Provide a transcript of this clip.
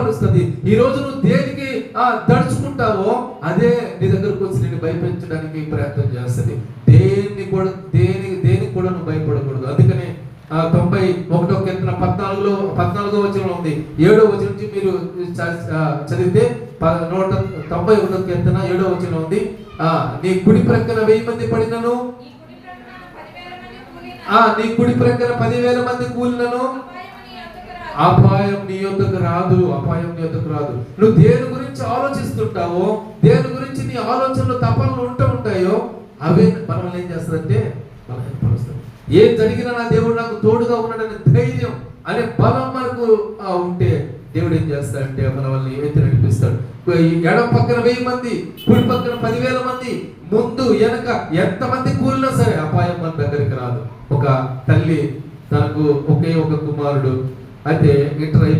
బలపరుస్తుంది. ఈ రోజు నువ్వు దేనికి దడుచుకుంటావో అదే నీ దగ్గరకు వచ్చి నేను భయపెట్టడానికి ప్రయత్నం చేస్తుంది. దేనికి కూడా నువ్వు భయపడకూడదు. అందుకనే 91వ కీర్తన 14వ వచనంలో ఉంది. 7వ వచనం నుంచి మీరు చదివితే 191వ కీర్తన 7వ వచనం ఉంది. నీ కుడి ప్రక్కన 1000 మంది పడినను, నీ కుడి ప్రక్కన 10,000 మంది కూలినను అపాయం నీ యొద్దకు రాదు. అపాయం నీ యొద్దకు రాదు. నువ్వు దేని గురించి ఆలోచిస్తుంటావో, దేని గురించి నీ ఆలోచనలు తపనలు ఉంటాయో అవే మనల్ని ఏం చేస్తారంటే బలహీనపరుస్తుంది. ఏం జరిగినా నా దేవుడు నాకు తోడుగా ఉన్నాడనే ధైర్యం అనే బలం మనకు ఉంటే దేవుడు ఏం చేస్తాడంటే మనల్ని ఎత్తి నడిపిస్తాడు. ఎడం పక్కన 1000 మంది, కుడి పక్కన 10,000 మంది, ముందు వెనక ఎంతమంది కూలినా సరే అపాయం మన దగ్గరికి రాదు. ఒక తల్లి తనకు ఒకే ఒక కుమారుడు అయితే ఇంటర్ అయిపోయి